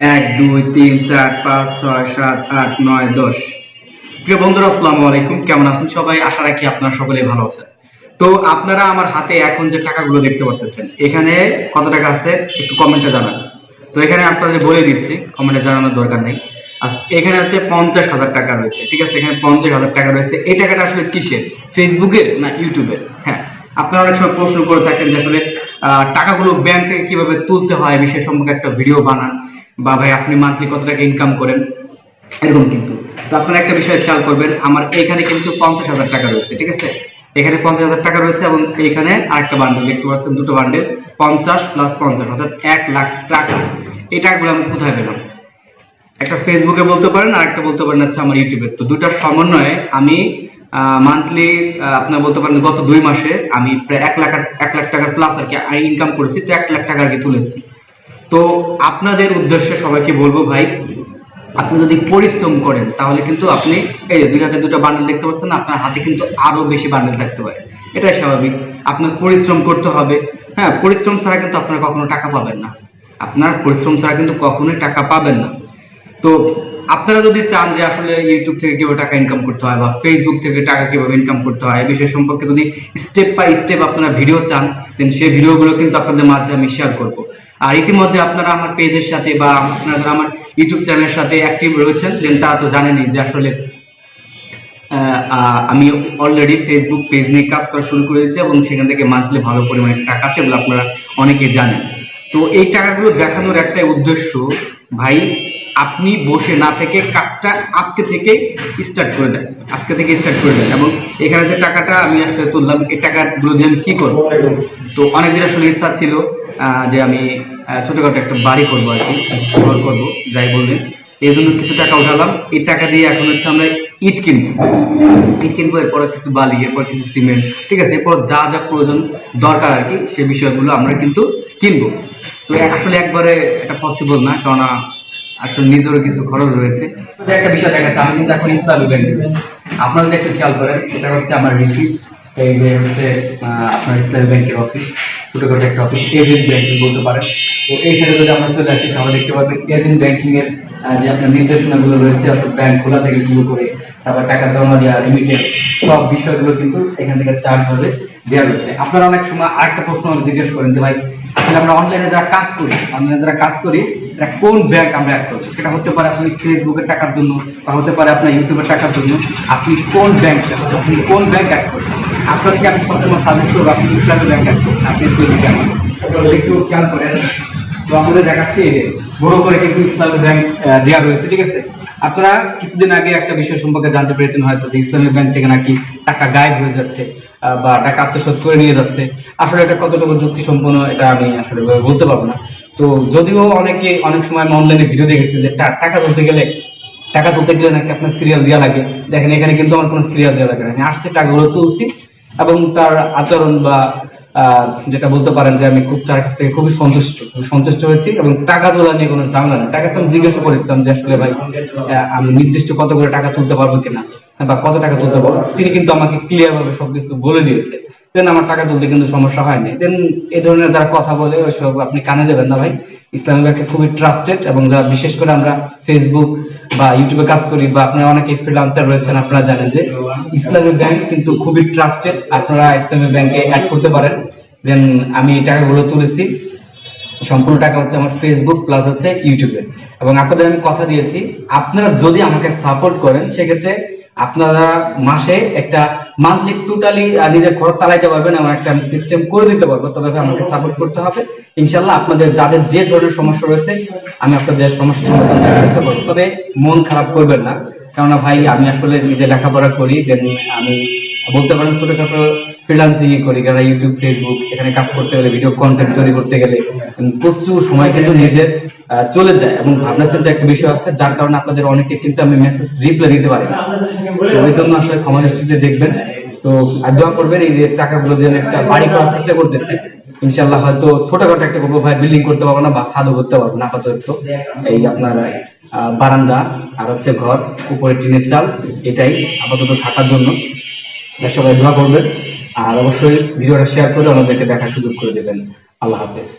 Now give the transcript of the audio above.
1 2 3 4 5 6 7 8 9 10। প্রিয় বন্ধুরা, আসসালামু আলাইকুম। কেমন আছেন সবাই? আশা রাখি আপনারা সকলেই ভালো আছেন। তো আপনারা আমার হাতে এখন যে টাকাগুলো দেখতে পাচ্ছেন, এখানে কত টাকা আছে একটু কমেন্টে জানান। তো এখানে আপনাদের বলে দিচ্ছি, কমেন্টে জানানোর দরকার নেই। এখানে হচ্ছে 50,000 টাকা রয়েছে, ঠিক আছে? এখানে 50,000 টাকা রয়েছে। এই টাকাটা আসলে কিসের? ফেসবুকের না ইউটিউবের? হ্যাঁ, আপনারা অনেক সময় প্রশ্ন করে থাকেন যে আসলে টাকাগুলো ব্যাংক থেকে কিভাবে তুলতে হয়, বিষয় সম্পর্কে একটা ভিডিও বানান, বা ভাই আপনি মান্থলি কত টাকা ইনকাম করেন, এরকম। কিন্তু তো আপনারা একটা বিষয় খেয়াল করবেন, আমার এখানে কিন্তু 50,000 টাকা রয়েছে, ঠিক আছে? এখানে 50,000 টাকা রয়েছে এবং এইখানে আরেকটা বান্ডেল দেখতে পাচ্ছেন, দুটো বান্ডেল, 50 প্লাস 50 অর্থাৎ 1,00,000 টাকা। এই টাকাগুলো আমি কোথায় পেলাম? একটা ফেসবুকে বলতে পারেন, আর একটা বলতে পারেন হচ্ছে আমার ইউটিউবে। তো দুটার সমন্বয়ে আমি মান্থলি আপনার বলতে পারেন গত 2 মাসে আমি প্রায় 1 লাখ টাকার প্লাস আর কি ইনকাম করেছি। তো 1,00,000 টাকা আর কি তুলেছি। তো আপনাদের উদ্দেশ্যে সবাইকে বলবো, ভাই আপনি যদি পরিশ্রম করেন তাহলে কিন্তু আপনি এই যে 2 হাতে দুটো বান্ডেল দেখতে পাচ্ছেন, আপনার হাতে কিন্তু আরো বেশি বান্ডেল থাকতে পারে। এটাই স্বাভাবিক। আপনার পরিশ্রম করতে হবে। হ্যাঁ, পরিশ্রম ছাড়া কিন্তু আপনারা কখনো টাকা পাবেন না। আপনার পরিশ্রম ছাড়া কিন্তু কখনোই টাকা পাবেন না। তো আপনারা যদি চান যে আসলে ইউটিউব থেকে কিভাবে টাকা ইনকাম করতে হয় বা ফেসবুক থেকে টাকা কিভাবে ইনকাম করতে হয়, এই বিষয় সম্পর্কে যদি স্টেপ বাই স্টেপ আপনারা ভিডিও চান, দেন সেই ভিডিওগুলো কিন্তু আপনাদের মাঝে আমি শেয়ার করব। আর ইতিমধ্যে আপনারা আমার পেজের সাথে বা আপনারা আমার ইউটিউব চ্যানেলের সাথে অ্যাক্টিভ রয়েছেন, দেন তারা তো জানেনই যে আসলে আমি অলরেডি ফেসবুক পেজ নিয়ে কাজ করা শুরু করেছি এবং সেখান থেকে মান্থলি ভালো পরিমাণে টাকা আসে, এগুলো আপনারা অনেকে জানেন। তো এই টাকাগুলো দেখানোর একটাই উদ্দেশ্য, ভাই আপনি বসে না থেকে কাজটা আজকে থেকে স্টার্ট করে দেন, আজকে থেকে স্টার্ট করে দেন। এবং এখানে যে টাকাটা আমি আসলে তুললাম, এই টাকাগুলো দিয়ে আমি কি করবো? তো অনেকদিন আসলে ইচ্ছা ছিল যে আমি ছোটখাটো একটা বাড়ি করবো আর কি, ঘর করবো, যাই বললেন। এই জন্য কিছু টাকা উঠালাম। এই টাকা দিয়ে এখন হচ্ছে আমরা ইট কিনবো, এরপর কিছু বালি, এরপর কিছু সিমেন্ট, ঠিক আছে? এরপর যা যা প্রয়োজন দরকার আর কি, সে বিষয়গুলো আমরা কিন্তু কিনবো। তো আসলে একবারে এটা পসিবল না, কেননা আসলে নিজেরও কিছু খরচ রয়েছে। একটা বিষয় দেখাচ্ছে, আমি কিন্তু এখন ইসলামী ব্যাংকে রয়েছে। আপনারা যদি একটু খেয়াল করেন, এটা হচ্ছে আমার রিসিপ্ট। এই যে হচ্ছে আপনার ইসলামী ব্যাংকের অফিস, ছোটখাটো একটা অফিস, এজেন্ট ব্যাংকিং বলতে পারেন। তো এই সাইডে যদি আমরা চলে আসি তাহলে দেখতে পাবেন এজেন্ট ব্যাংকিং এর যে আপনার নির্দেশনাগুলো রয়েছে, অর্থাৎ ব্যাংক খোলা থেকে শুরু করে তারপর টাকা জমা দেওয়া, রিমিটেন্স, সব বিষয়গুলো কিন্তু এখান থেকে চার্জ ভাবে দেওয়া রয়েছে। আপনারা অনেক সময় আরেকটা প্রশ্ন জিজ্ঞেস করেন যে ভাই আসলে আমরা অনলাইনে যারা কাজ করি এটা কোন ব্যাংক আমরা অ্যাড করবো? সেটা হতে পারে আপনি ফেসবুকের টাকার জন্য, বা হতে পারে আপনার ইউটিউবের টাকার জন্য। আপনি কোন ব্যাংক অ্যাড করবেন? আপনাদেরকে আমি সবসময় সাজেস্ট করবো আপনি ইসলামী ব্যাংক অ্যাড করবেন। আপনি একটু খেয়াল করেন। তো আমাদের দেখাচ্ছি এই যে বড় করে কিন্তু ইসলামী ব্যাংক দেওয়া রয়েছে, ঠিক আছে? আপনারা কিছুদিন আগে একটা বিষয় সম্পর্কে জানতে পেরেছেন হয়তো, যে ইসলামী ব্যাংক থেকে নাকি টাকা গায়েব হয়ে যাচ্ছে বা টাকা আত্মসাৎ করে নিয়ে যাচ্ছে। আসলে এটা কতটুকু যুক্তি সম্পন্ন এটা আমি আসলে বলতে পারবো না। তো যদিও অনেক সময় আমি অনলাইনে ভিডিও দেখেছি যে টাকা তুলতে গেলে নাকি আপনার সিরিয়াল দেওয়া লাগে। দেখেন এখানে কিন্তু আমার কোনো সিরিয়াল দেওয়া লাগে না, আমি আসছে টাকাগুলো তুলছি এবং তার আচরণ বা যেটা বলতে পারেন যে আমি তার কাছ থেকে খুবই সন্তুষ্ট হয়েছি এবং টাকা তোলা নিয়ে কোনো ঝামেলা নেই। তাকে আমি জিজ্ঞাসা করেছিলাম যে আসলে ভাই আমি নির্দিষ্ট কত করে টাকা তুলতে পারবো কিনা, বা কত টাকা তুলতে পারবো। তিনি কিন্তু আমাকে ক্লিয়ার ভাবে সবকিছু বলে দিয়েছে। দেন আমার টাকা তুলতে কিন্তু সমস্যা হয়নি। দেন এই ধরনের যারা কথা বলে ওইসব আপনি কানে দেবেন না ভাই। ইসলামী ব্যাংকে খুবই ট্রাস্টেড, এবং যারা বিশেষ করে আমরা ফেসবুক বা ইউটিউবে কাজ করি, বা আপনারা অনেকে ফ্রিল্যান্সার রয়েছেন, আপনারা জানেন যে ইসলামী ব্যাংক কিন্তু খুবই ট্রাস্টেড। আপনারা ইসলামী ব্যাংকে অ্যাড করতে পারেন। দেন আমি এই টাকাগুলো তুলেছি, সম্পূর্ণ টাকা হচ্ছে আমার ফেসবুক প্লাস হচ্ছে ইউটিউবে। এবং আপনাদের আমি কথা দিয়েছি, আপনারা যদি আমাকে সাপোর্ট করেন সেক্ষেত্রে আপনারা মাসে একটা মান্থলি টোটালি নিজের খরচ চালাইতে পারবেন, এমন একটা আমি সিস্টেম করে দিতে পারবো। তবে আমাকে সাপোর্ট করতে হবে। ইনশাল্লাহ আপনাদের যাদের যে ধরনের সমস্যা রয়েছে আমি আপনাদের সমস্যা সমাধান করার চেষ্টা করবো। তবে মন খারাপ করবেন না, কেননা ভাই আমি আসলে নিজে লেখাপড়া করি, দেন আমি বলতে পারেন ছোটখাটো ফ্রিল্যান্সিং করি, যারা ইউটিউব ফেসবুক এখানে কাজ করতে গেলে, ভিডিও কন্টেন্ট তৈরি করতে গেলে প্রচুর সময় কিন্তু নিজের চলে যায়। এবং ভাবনা চিন্তা একটা বিষয় আছে, যার কারণে আপনাদের অনেকে কিন্তু আমি মেসেজ রিপ্লাই দিতে পারি না। তো ওই জন্য আসলে ক্ষমা দৃষ্টিতে দেখবেন। তো দোয়া করবেন, এই যে টাকাগুলো দিয়ে একটা বাড়ি করার চেষ্টা করতেছি। ইনশাল্লাহ হয়তো ছোটখাটো একটা করবো ভাই, বিল্ডিং করতে পারবো না বা ছাদও করতে পারবো না আপাতত। এই আপনার বারান্দা আর হচ্ছে ঘর, উপরে টিনের চাল, এটাই আপাতত থাকার জন্য। সবাই দোয়া করবেন, আর অবশ্যই ভিডিওটা শেয়ার করে অন্যদেরকে দেখার সুযোগ করে দেবেন। আল্লাহ হাফেজ।